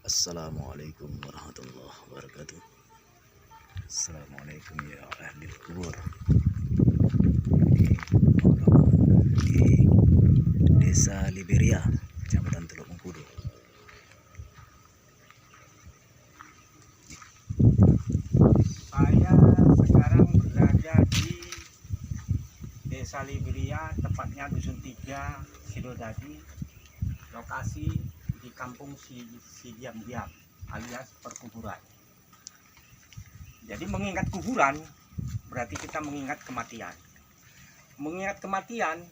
Assalamualaikum warahmatullahi wabarakatuh. Assalamualaikum ya ahli kubur. Ini pemakaman di Desa Liberia, Kecamatan Teluk Mengkudu. Saya sekarang berada di Desa Liberia, tepatnya Dusun 3, Sidodadi, lokasi di kampung Sidiam-diam alias perkuburan. Jadi mengingat kuburan berarti kita mengingat kematian. Mengingat kematian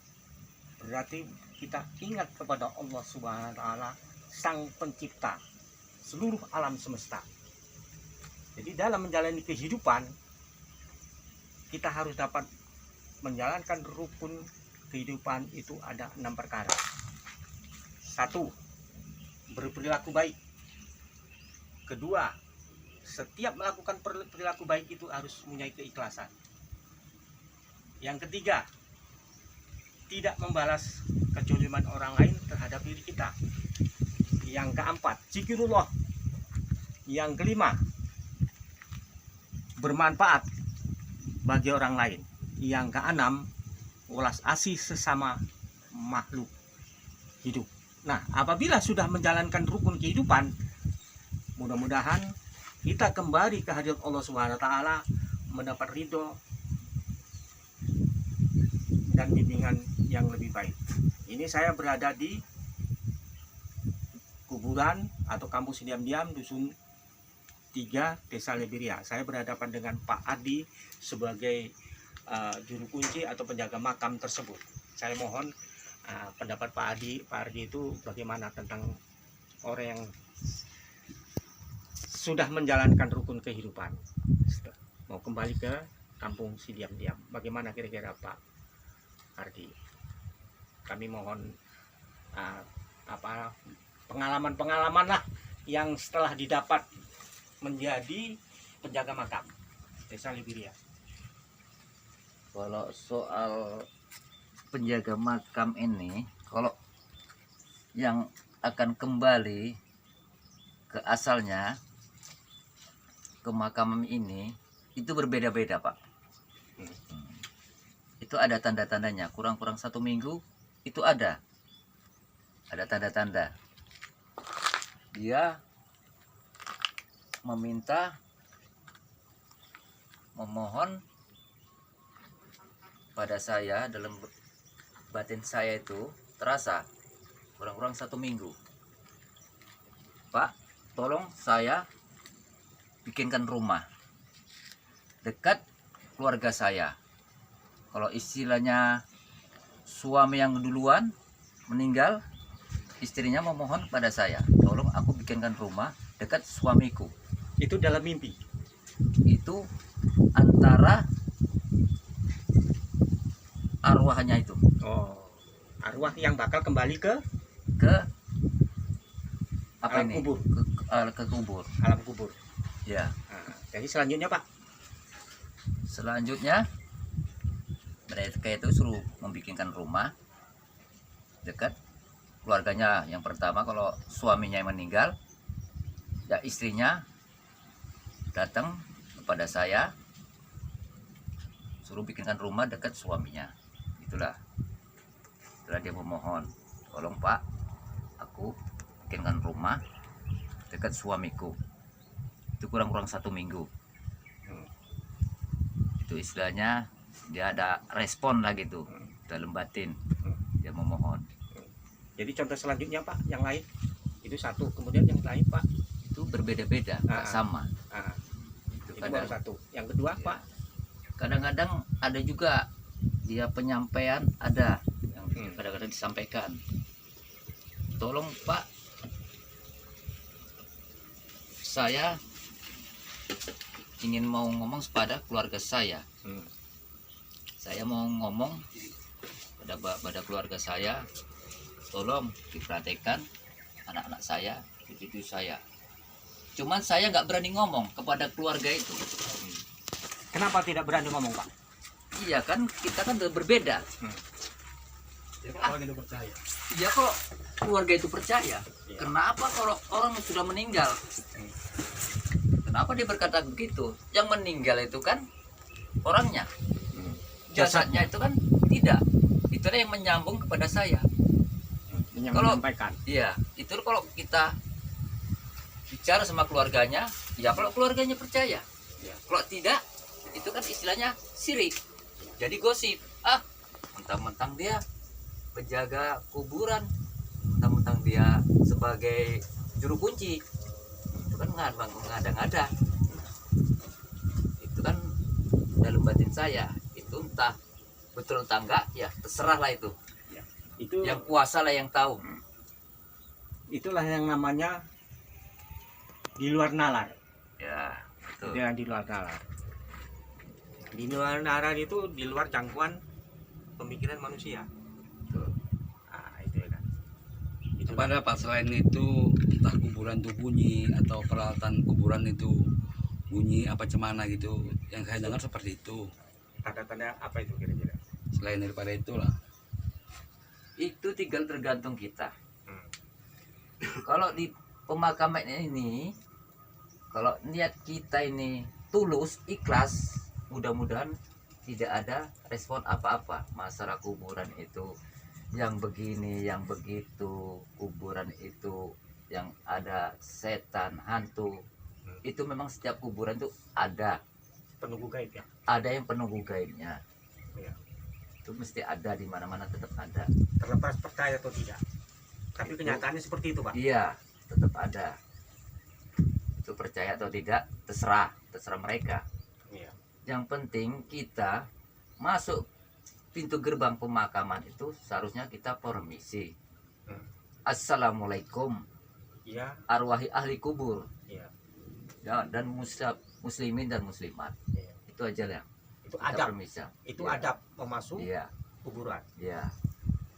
berarti kita ingat kepada Allah Subhanahu wa taala, Sang Pencipta seluruh alam semesta. Jadi dalam menjalani kehidupan kita harus dapat menjalankan rukun kehidupan itu ada 6 perkara. 1. Berperilaku baik. Kedua, setiap melakukan perilaku baik itu harus mempunyai keikhlasan. Yang ketiga, tidak membalas kezaliman orang lain terhadap diri kita. Yang keempat, zikirullah. Yang kelima, bermanfaat bagi orang lain. Yang keenam, ulas asih sesama makhluk hidup. Nah, apabila sudah menjalankan rukun kehidupan, mudah-mudahan kita kembali ke hadirat Allah Subhanahu wa taala, mendapat ridho dan bimbingan yang lebih baik. Ini saya berada di kuburan atau kampung Sidiam-diam Dusun 3, Desa Liberia. Saya berhadapan dengan Pak Adi sebagai juru kunci atau penjaga makam tersebut. Saya mohon pendapat Pak Ardi itu bagaimana tentang orang yang sudah menjalankan rukun kehidupan, mau kembali ke kampung Sidiam-diam. Bagaimana kira-kira Pak Ardi? Kami mohon pengalaman-pengalaman lah yang setelah didapat menjadi penjaga makam Desa Liberia. Kalau soal penjaga makam ini, kalau yang akan kembali ke asalnya, ke makam ini, itu berbeda-beda Pak. Itu ada tanda-tandanya, kurang-kurang 1 minggu itu ada tanda-tanda. Dia memohon pada saya, dalam batin saya itu terasa kurang-kurang 1 minggu. Pak, tolong saya bikinkan rumah dekat keluarga saya. Kalau istilahnya suami yang duluan meninggal, istrinya memohon pada saya, tolong aku bikinkan rumah dekat suamiku. Itu dalam mimpi? Itu antara arwahnya itu. Oh, arwah yang bakal kembali ke apa alam ini? kubur. Ke kubur. Alam kubur. Ya. Nah, jadi selanjutnya Pak? Selanjutnya mereka itu suruh membikinkan rumah dekat keluarganya. Yang pertama, kalau suaminya yang meninggal, ya istrinya datang kepada saya, suruh bikinkan rumah dekat suaminya. Itulah. Setelah dia memohon, tolong Pak, aku bikinkan rumah dekat suamiku. Itu kurang-kurang 1 minggu. Itu istilahnya dia ada respon lagi tuh dalam batin, dia memohon. Jadi contoh selanjutnya Pak, yang lain itu 1, kemudian yang lain Pak? Itu berbeda-beda, tak sama. Itu baru 1. Yang kedua ya, Pak? Kadang-kadang ada juga dia penyampaian, ada yang kadang-kadang disampaikan, tolong Pak, saya ingin mau ngomong kepada keluarga saya. Saya mau ngomong pada keluarga saya, tolong diperhatikan anak-anak saya, cucu saya. Cuman saya nggak berani ngomong kepada keluarga itu. Kenapa tidak berani ngomong Pak? Iya kan, kita kan berbeda. Orang itu percaya. Iya kok keluarga itu percaya. Iya. Kenapa kalau orang sudah meninggal? Kenapa dia berkata begitu? Yang meninggal itu kan orangnya, jasadnya itu kan tidak. Itulah yang menyambung kepada saya. Yang Kalau- menyampaikan. Iya, itu kalau kita bicara sama keluarganya, ya kalau keluarganya percaya. Iya. Kalau tidak, itu kan istilahnya sirik. Jadi gosip. Mentang-mentang dia penjaga kuburan, mentang-mentang dia sebagai juru kunci, itu kan mengada-ngada. Itu kan dalam batin saya, itu entah betul entah enggak, ya terserah lah itu. Itu Yang kuasa lah yang tahu. itulah yang namanya di luar nalar. Ya, betul. Itu yang di luar nalar. Di luar nalar itu di luar jangkauan pemikiran manusia. Betul. Nah, itu ya kan. Itu kan Pada Pak, selain itu entah kuburan itu bunyi atau peralatan kuburan itu bunyi apa cemana gitu, yang saya dengar seperti itu. tanda-tanda apa itu kira-kira? Selain daripada itulah, Itu tinggal tergantung kita. Hmm. Kalau di pemakaman ini, kalau niat kita ini tulus, ikhlas, mudah-mudahan tidak ada respon apa-apa. Masalah kuburan itu yang begini, yang begitu, kuburan itu yang ada setan, hantu. Itu memang setiap kuburan itu ada Penunggu gaib ya. yang penunggu gaibnya. Iya. Itu mesti ada, di mana-mana tetap ada. Terlepas percaya atau tidak. Tapi Itu- kenyataannya seperti itu, Pak. Iya, tetap ada. Itu percaya atau tidak, terserah mereka. Iya. Yang penting kita masuk pintu gerbang pemakaman itu seharusnya kita permisi. Hmm. Assalamualaikum Iya, arwahi ahli kubur, iya. ya, dan muslimin dan muslimat. Iya. Itu aja lah. Itu Kita adab. permisi. Itu Iya. adab memasuk Iya, kuburan. iya.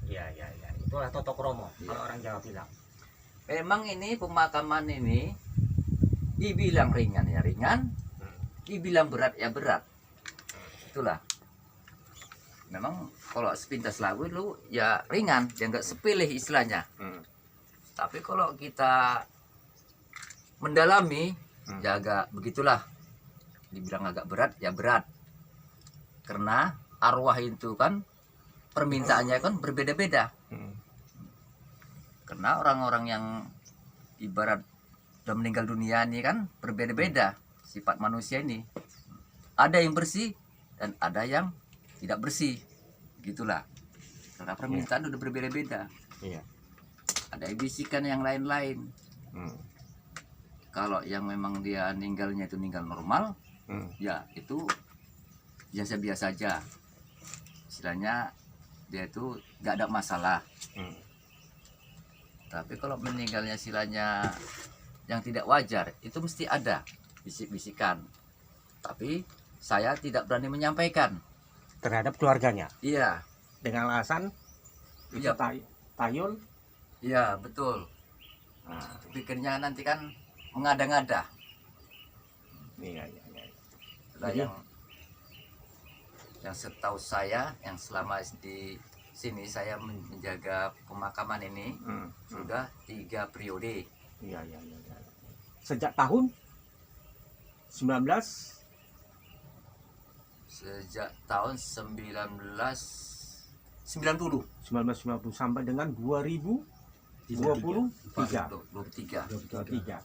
Iya, iya, iya. Itulah toto kromo Iya. kalau orang Jawa bilang. Memang ini pemakaman ini dibilang ringan ya ringan, dibilang berat ya berat. Itulah. Memang kalau sepintas lagu lu ya ringan, ya nggak sepilih istilahnya. Tapi kalau kita mendalami, ya agak begitulah. Dibilang agak berat ya berat. Karena arwah itu kan permintaannya kan berbeda-beda. Karena orang-orang yang ibarat sudah meninggal dunia ini kan berbeda-beda sifat manusia ini. Ada yang bersih dan ada yang tidak bersih. Gitulah. Karena permintaan udah berbeda-beda. Iya. Ada yang bisikan yang lain-lain. Kalau yang memang dia ninggalnya itu ninggal normal, ya itu biasa-biasa aja. Istilahnya dia itu nggak ada masalah. Tapi kalau meninggalnya istilahnya yang tidak wajar, itu mesti ada bisik-bisikan. Tapi saya tidak berani menyampaikan. Terhadap keluarganya Iya, dengan alasan itu Iya. tayul. iya betul. Nah, Pikirnya nanti kan mengada-ngada. iya, iya, iya. Itulah Jadi- yang setahu saya, yang selama di sini saya menjaga pemakaman ini sudah 3 periode. Iya, iya, iya, iya. Sejak tahun 19 Sejak tahun 1990. 1990 sampai dengan 2023. 23.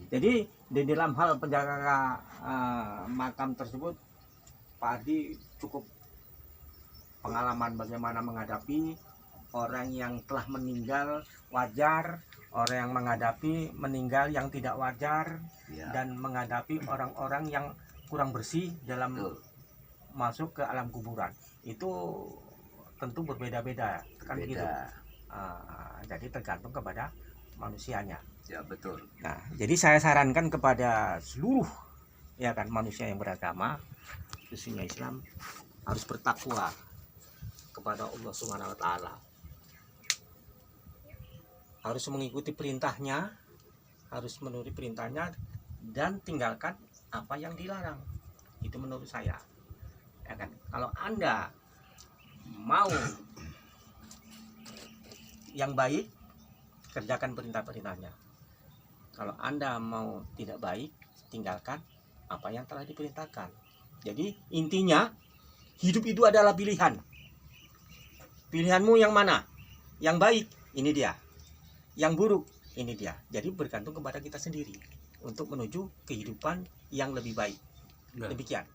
Jadi di dalam hal penjaga makam tersebut, Pak Ardi cukup pengalaman bagaimana menghadapi orang yang telah meninggal wajar, orang yang menghadapi meninggal yang tidak wajar, Ya, dan menghadapi orang-orang yang kurang bersih dalam betul. masuk ke alam kuburan. Itu tentu berbeda-beda, kan begitu. Beda. Jadi tergantung kepada manusianya. Ya, betul. Nah, jadi saya sarankan kepada seluruh ya kan manusia yang beragama, khususnya Islam, harus bertakwa kepada Allah Subhanahu wa taala. Harus mengikuti perintahnya, harus menuruti perintahnya dan tinggalkan apa yang dilarang. Itu menurut saya. Ya kan? Kalau Anda mau yang baik, kerjakan perintah-perintahnya. Kalau Anda mau tidak baik, tinggalkan apa yang telah diperintahkan. Jadi intinya hidup itu adalah pilihan. Pilihanmu yang mana? Yang baik, ini dia. Yang buruk, ini dia. Jadi bergantung kepada kita sendiri untuk menuju kehidupan yang lebih baik. Enggak. Demikian.